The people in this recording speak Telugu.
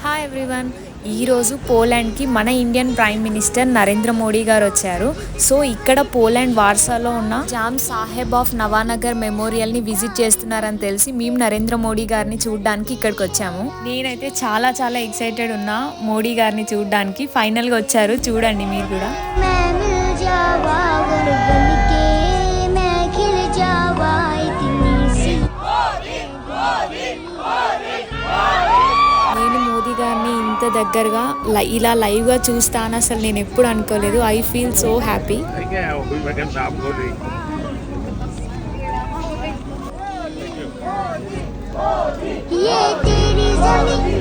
Hi everyone. ఈరోజు పోలాండ్కి మన Indian prime minister Narendra Modi గారు వచ్చారు. సో ఇక్కడ పోలాండ్ వార్సాలో ఉన్న జామ్ సాహెబ్ ఆఫ్ నవానగర్ మెమోరియల్ని విజిట్ చేస్తున్నారని తెలిసి మేము నరేంద్ర మోడీ గారిని చూడడానికి ఇక్కడికి వచ్చాము. నేనైతే చాలా చాలా ఎక్సైటెడ్ ఉన్నా మోడీ గారిని చూడడానికి. ఫైనల్గా వచ్చారు, చూడండి మీరు కూడా. నేను మోదీ గారిని ఇంత దగ్గరగా ఇలా లైవ్గా చూస్తాను అసలు నేను ఎప్పుడు అనుకోలేదు. I feel so happy. ये तेरी ज़मीं